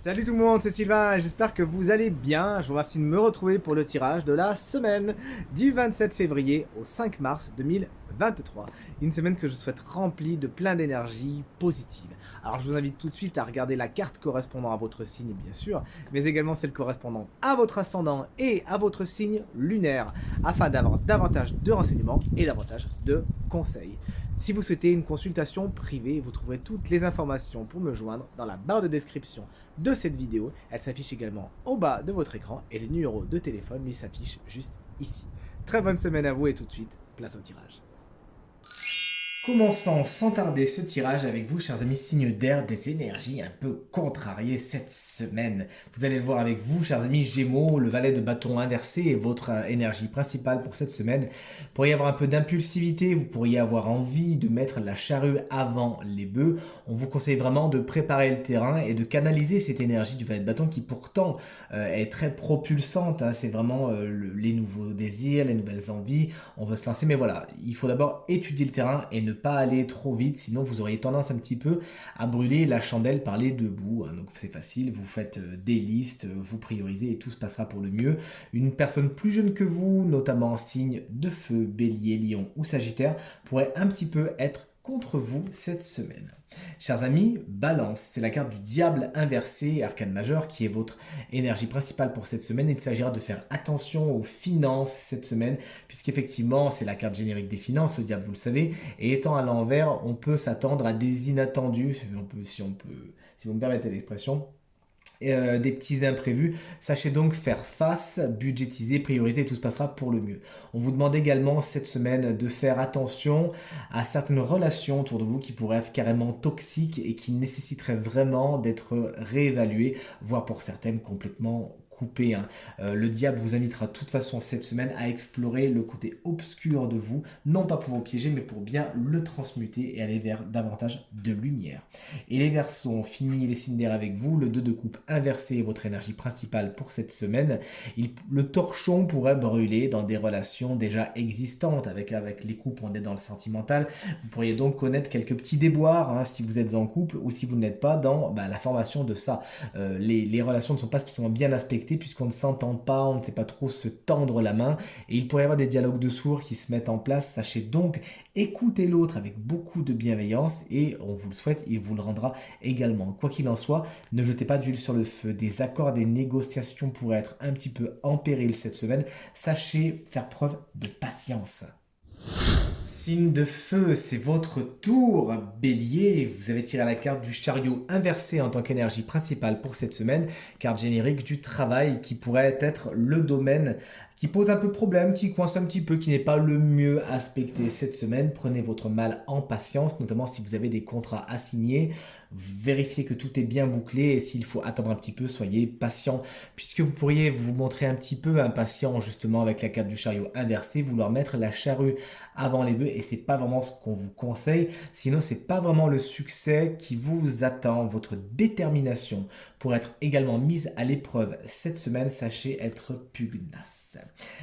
Salut tout le monde, c'est Sylvain, j'espère que vous allez bien. Je vous remercie de me retrouver pour le tirage de la semaine du 27 février au 5 mars 2023. Une semaine que je souhaite remplie de plein d'énergie positive. Alors je vous invite tout de suite à regarder la carte correspondant à votre signe bien sûr, mais également celle correspondant à votre ascendant et à votre signe lunaire, afin d'avoir davantage de renseignements et davantage de conseils. Si vous souhaitez une consultation privée, vous trouverez toutes les informations pour me joindre dans la barre de description de cette vidéo. Elle s'affiche également au bas de votre écran et le numéro de téléphone lui s'affiche juste ici. Très bonne semaine à vous et tout de suite, place au tirage. Commençons sans tarder ce tirage avec vous, chers amis signes d'air, des énergies un peu contrariées cette semaine. Vous allez le voir avec vous, chers amis Gémeaux, le valet de bâton inversé est votre énergie principale pour cette semaine. Vous pourriez avoir un peu d'impulsivité, vous pourriez avoir envie de mettre la charrue avant les bœufs. On vous conseille vraiment de préparer le terrain et de canaliser cette énergie du valet de bâton qui pourtant est très propulsante. C'est vraiment les nouveaux désirs, les nouvelles envies. On veut se lancer, mais voilà, il faut d'abord étudier le terrain et ne pas aller trop vite, sinon vous auriez tendance un petit peu à brûler la chandelle par les deux bouts. Donc c'est facile, vous faites des listes, vous priorisez et tout se passera pour le mieux. Une personne plus jeune que vous, notamment en signe de feu, bélier, lion ou sagittaire, pourrait un petit peu être contre vous cette semaine. Chers amis, Balance, c'est la carte du diable inversé, arcane majeur, qui est votre énergie principale pour cette semaine. Il s'agira de faire attention aux finances cette semaine, puisqu'effectivement, c'est la carte générique des finances, le diable, vous le savez, et étant à l'envers, on peut s'attendre à des inattendus, si vous me permettez l'expression, des petits imprévus. Sachez donc faire face, budgétiser, prioriser, et tout se passera pour le mieux. On vous demande également cette semaine de faire attention à certaines relations autour de vous qui pourraient être carrément toxiques et qui nécessiteraient vraiment d'être réévaluées, voire pour certaines complètement coupées. Le diable vous invitera de toute façon cette semaine à explorer le côté obscur de vous, non pas pour vous piéger, mais pour bien le transmuter et aller vers davantage de lumière. Et les Verseaux, on finit les signes d'air avec vous. Le 2 de coupe inversé est votre énergie principale pour cette semaine. Le torchon pourrait brûler dans des relations déjà existantes. Avec les couples, on est dans le sentimental. Vous pourriez donc connaître quelques petits déboires si vous êtes en couple ou si vous n'êtes pas dans la formation de ça. Les relations ne sont pas spécialement bien aspectées puisqu'on ne s'entend pas, on ne sait pas trop se tendre la main. Et il pourrait y avoir des dialogues de sourds qui se mettent en place. Sachez donc écouter l'autre avec beaucoup de bienveillance et on vous le souhaite, il vous le rendra également. Quoi qu'il en soit, ne jetez pas d'huile sur le feu. Des accords, des négociations pourraient être un petit peu en péril cette semaine. Sachez faire preuve de patience. Signe de feu, c'est votre tour, Bélier. Vous avez tiré la carte du chariot inversé en tant qu'énergie principale pour cette semaine. Carte générique du travail qui pourrait être le domaine qui pose un peu problème, qui coince un petit peu, qui n'est pas le mieux aspecté cette semaine. Prenez votre mal en patience, notamment si vous avez des contrats à signer. Vérifiez que tout est bien bouclé et s'il faut attendre un petit peu, soyez patient. Puisque vous pourriez vous montrer un petit peu impatient justement avec la carte du chariot inversé, vouloir mettre la charrue avant les bœufs et c'est pas vraiment ce qu'on vous conseille. Sinon, c'est pas vraiment le succès qui vous attend. Votre détermination pour être également mise à l'épreuve cette semaine, sachez être pugnace.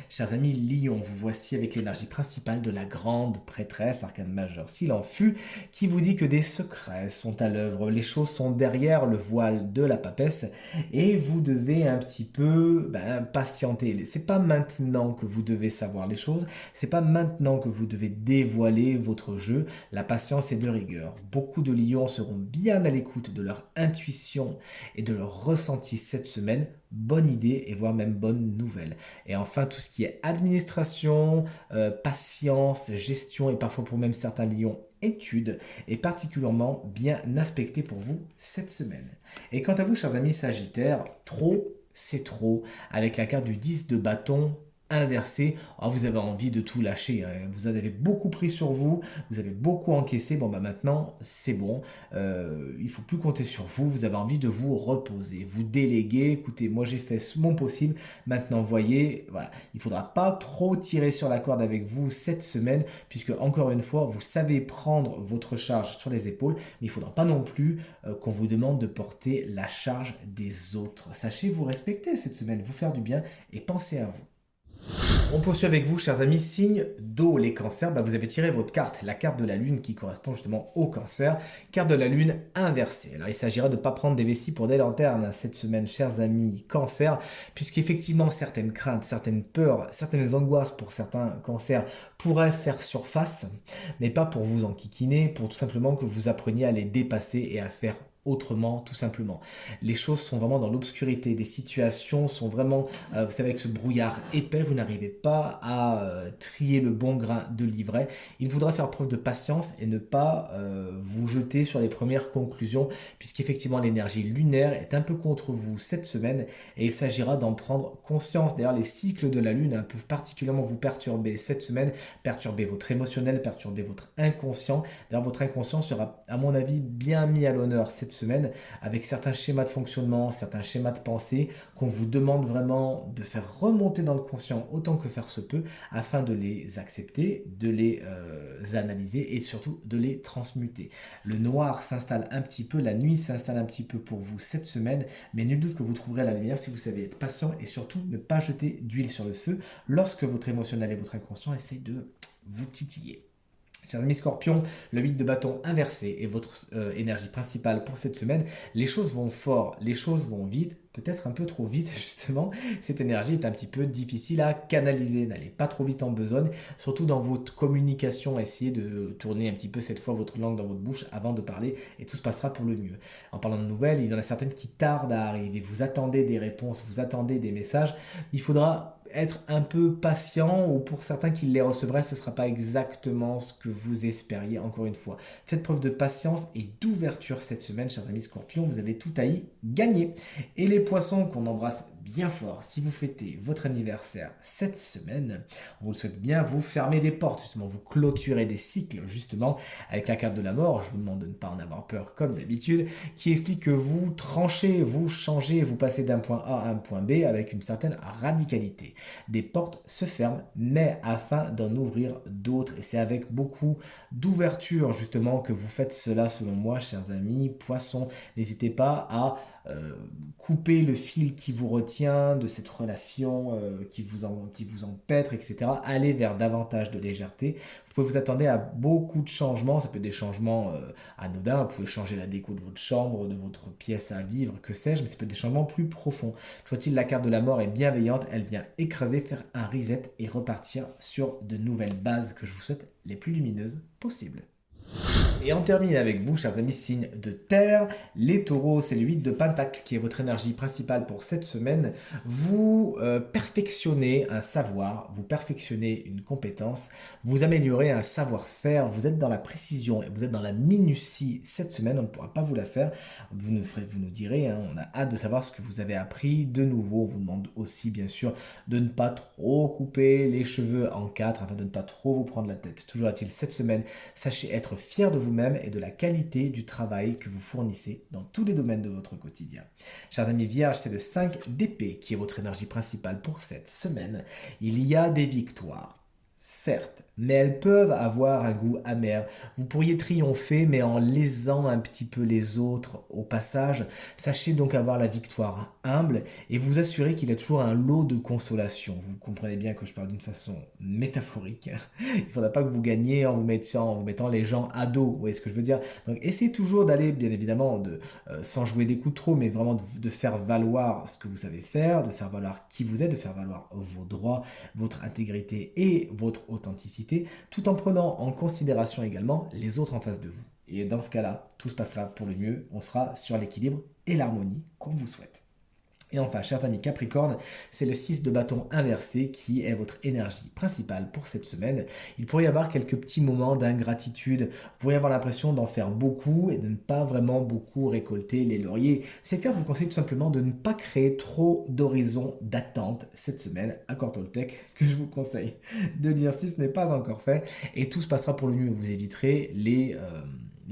Chers amis Lion, vous voici avec l'énergie principale de la grande prêtresse, arcane majeure s'il en fut, qui vous dit que des secrets sont à l'œuvre, les choses sont derrière le voile de la papesse et vous devez un petit peu patienter. C'est pas maintenant que vous devez savoir les choses, c'est pas maintenant que vous devez dévoiler votre jeu. La patience est de rigueur. Beaucoup de lions seront bien à l'écoute de leur intuition et de leur ressenti cette semaine. Bonne idée et voire même bonne nouvelle. Et enfin, tout ce qui est administration, patience, gestion et parfois pour même certains lions, études est particulièrement bien aspecté pour vous cette semaine. Et quant à vous, chers amis Sagittaires, trop, c'est trop. Avec la carte du 10 de bâton, inversé, vous avez envie de tout lâcher, vous avez beaucoup pris sur vous, vous avez beaucoup encaissé, maintenant c'est bon, il ne faut plus compter sur vous, vous avez envie de vous reposer, vous déléguer, écoutez, moi j'ai fait mon possible, maintenant voyez, voilà, il ne faudra pas trop tirer sur la corde avec vous cette semaine, puisque encore une fois, vous savez prendre votre charge sur les épaules, mais il ne faudra pas non plus qu'on vous demande de porter la charge des autres. Sachez vous respecter cette semaine, vous faire du bien et pensez à vous. On poursuit avec vous, chers amis, signe d'eau, les cancers. Vous avez tiré votre carte, la carte de la lune qui correspond justement au cancer, carte de la lune inversée. Alors il s'agira de ne pas prendre des vessies pour des lanternes cette semaine, chers amis cancer, puisqu'effectivement certaines craintes, certaines peurs, certaines angoisses pour certains cancers pourraient faire surface, mais pas pour vous enquiquiner, pour tout simplement que vous appreniez à les dépasser et à faire autrement, tout simplement. Les choses sont vraiment dans l'obscurité, des situations sont vraiment, vous savez, avec ce brouillard épais, vous n'arrivez pas à trier le bon grain de livret. Il faudra faire preuve de patience et ne pas vous jeter sur les premières conclusions, puisqu'effectivement l'énergie lunaire est un peu contre vous cette semaine et il s'agira d'en prendre conscience. D'ailleurs, les cycles de la lune peuvent particulièrement vous perturber cette semaine, perturber votre émotionnel, perturber votre inconscient. D'ailleurs, votre inconscient sera, à mon avis, bien mis à l'honneur cette semaine avec certains schémas de fonctionnement, certains schémas de pensée qu'on vous demande vraiment de faire remonter dans le conscient autant que faire se peut afin de les accepter, de les analyser et surtout de les transmuter. Le noir s'installe un petit peu, la nuit s'installe un petit peu pour vous cette semaine, mais nul doute que vous trouverez la lumière si vous savez être patient et surtout ne pas jeter d'huile sur le feu lorsque votre émotionnel et votre inconscient essayent de vous titiller. Chers amis Scorpion, le 8 de bâton inversé est votre énergie principale pour cette semaine. Les choses vont fort, les choses vont vite, peut-être un peu trop vite justement. Cette énergie est un petit peu difficile à canaliser. N'allez pas trop vite en besogne, surtout dans votre communication. Essayez de tourner un petit peu cette fois votre langue dans votre bouche avant de parler et tout se passera pour le mieux. En parlant de nouvelles, il y en a certaines qui tardent à arriver. Vous attendez des réponses, vous attendez des messages. Il faudra être un peu patient ou pour certains qui les recevraient, ce ne sera pas exactement ce que vous espériez encore une fois. Faites preuve de patience et d'ouverture cette semaine, chers amis Scorpions, vous avez tout à y gagner. Et les poissons qu'on embrasse bien fort, si vous fêtez votre anniversaire cette semaine, on vous le souhaite bien, vous fermez des portes, justement, vous clôturez des cycles, justement, avec la carte de la mort, je vous demande de ne pas en avoir peur comme d'habitude, qui explique que vous tranchez, vous changez, vous passez d'un point A à un point B avec une certaine radicalité. Des portes se ferment, mais afin d'en ouvrir d'autres, et c'est avec beaucoup d'ouverture, justement, que vous faites cela, selon moi, chers amis poissons. N'hésitez pas à couper le fil qui vous retient de cette relation qui vous empêtre, etc. Allez vers davantage de légèreté. Vous pouvez vous attendre à beaucoup de changements. Ça peut être des changements anodins. Vous pouvez changer la déco de votre chambre, de votre pièce à vivre, que sais-je, mais ça peut être des changements plus profonds. Soit-il, la carte de la mort est bienveillante. Elle vient écraser, faire un reset et repartir sur de nouvelles bases que je vous souhaite les plus lumineuses possibles. Et on termine avec vous, chers amis, signe de terre. Les taureaux, c'est le 8 de pentacle qui est votre énergie principale pour cette semaine. Vous perfectionnez un savoir, vous perfectionnez une compétence, vous améliorez un savoir-faire, vous êtes dans la précision et vous êtes dans la minutie cette semaine. On ne pourra pas vous la faire. Vous nous direz, on a hâte de savoir ce que vous avez appris de nouveau. On vous demande aussi, bien sûr, de ne pas trop couper les cheveux en quatre afin de ne pas trop vous prendre la tête. Toujours est-il cette semaine, sachez être fier de vous-même et de la qualité du travail que vous fournissez dans tous les domaines de votre quotidien. Chers amis vierges, c'est le 5 d'épée qui est votre énergie principale pour cette semaine. Il y a des victoires, certes, mais elles peuvent avoir un goût amer. Vous pourriez triompher, mais en lésant un petit peu les autres au passage. Sachez donc avoir la victoire humble et vous assurer qu'il y a toujours un lot de consolation. Vous comprenez bien que je parle d'une façon métaphorique. Il ne faudra pas que vous gagniez en vous mettant les gens à dos. Vous voyez ce que je veux dire? Donc essayez toujours d'aller, bien évidemment, sans jouer des coups de trop, mais vraiment de faire valoir ce que vous savez faire, de faire valoir qui vous êtes, de faire valoir vos droits, votre intégrité et votre authenticité, tout en prenant en considération également les autres en face de vous. Et dans ce cas-là, tout se passera pour le mieux, on sera sur l'équilibre et l'harmonie qu'on vous souhaite. Et enfin, chers amis Capricorne, c'est le 6 de bâton inversé qui est votre énergie principale pour cette semaine. Il pourrait y avoir quelques petits moments d'ingratitude, vous pourriez avoir l'impression d'en faire beaucoup et de ne pas vraiment beaucoup récolter les lauriers. Cette carte vous conseille tout simplement de ne pas créer trop d'horizons d'attente cette semaine. Accord Toltec que je vous conseille de lire si ce n'est pas encore fait. Et tout se passera pour le mieux, vous éviterez les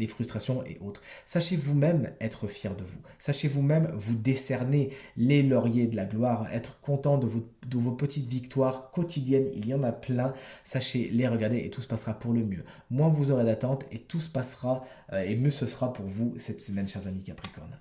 frustrations et autres. Sachez vous-même être fier de vous. Sachez vous-même vous décerner les lauriers de la gloire, être content de vos petites victoires quotidiennes. Il y en a plein. Sachez les regarder et tout se passera pour le mieux. Moins vous aurez d'attente et tout se passera et mieux ce sera pour vous cette semaine, chers amis Capricorne.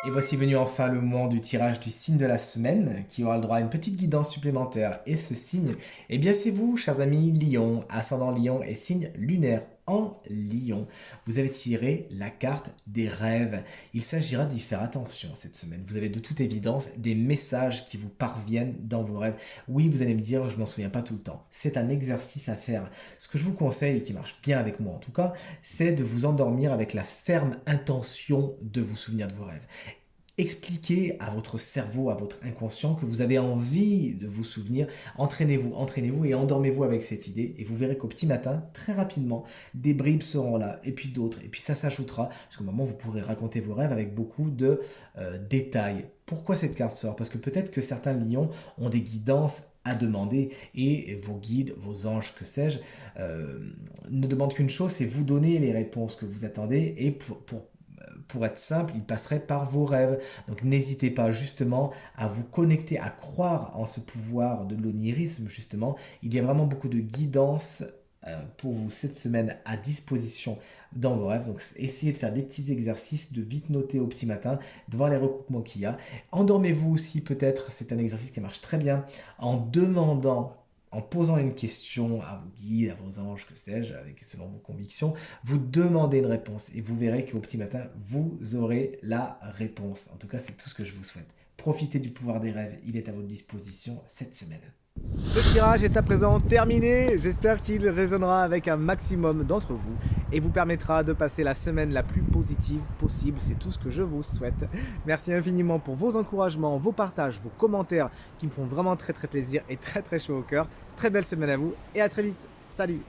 Et voici venu enfin le moment du tirage du signe de la semaine, qui aura le droit à une petite guidance supplémentaire. Et ce signe, eh bien c'est vous, chers amis Lion, ascendant Lion et signe lunaire en Lion. Vous avez tiré la carte des rêves. Il s'agira d'y faire attention cette semaine. Vous avez de toute évidence des messages qui vous parviennent dans vos rêves. Oui, vous allez me dire, je m'en souviens pas tout le temps. C'est un exercice à faire. Ce que je vous conseille, et qui marche bien avec moi en tout cas, c'est de vous endormir avec la ferme intention de vous souvenir de vos rêves. Expliquez à votre cerveau, à votre inconscient que vous avez envie de vous souvenir. Entraînez-vous, entraînez-vous et endormez-vous avec cette idée. Et vous verrez qu'au petit matin, très rapidement, des bribes seront là, et puis d'autres. Et puis ça s'ajoutera, jusqu'au moment où vous pourrez raconter vos rêves avec beaucoup de détails. Pourquoi cette carte sort? Parce que peut-être que certains lions ont des guidances à demander et vos guides, vos anges, que sais-je, ne demandent qu'une chose, c'est vous donner les réponses que vous attendez et pour être simple, il passerait par vos rêves. Donc n'hésitez pas justement à vous connecter, à croire en ce pouvoir de l'onirisme justement. Il y a vraiment beaucoup de guidance pour vous cette semaine à disposition dans vos rêves. Donc essayez de faire des petits exercices, de vite noter au petit matin, de voir les recoupements qu'il y a. Endormez-vous aussi peut-être, c'est un exercice qui marche très bien, en demandant, en posant une question à vos guides, à vos anges, que sais-je, avec selon vos convictions, vous demandez une réponse et vous verrez qu'au petit matin, vous aurez la réponse. En tout cas, c'est tout ce que je vous souhaite. Profitez du pouvoir des rêves, il est à votre disposition cette semaine. Ce tirage est à présent terminé. J'espère qu'il résonnera avec un maximum d'entre vous et vous permettra de passer la semaine la plus positive possible. C'est tout ce que je vous souhaite. Merci infiniment pour vos encouragements, vos partages, vos commentaires qui me font vraiment très plaisir et très chaud au cœur. Très belle semaine à vous et à très vite. Salut!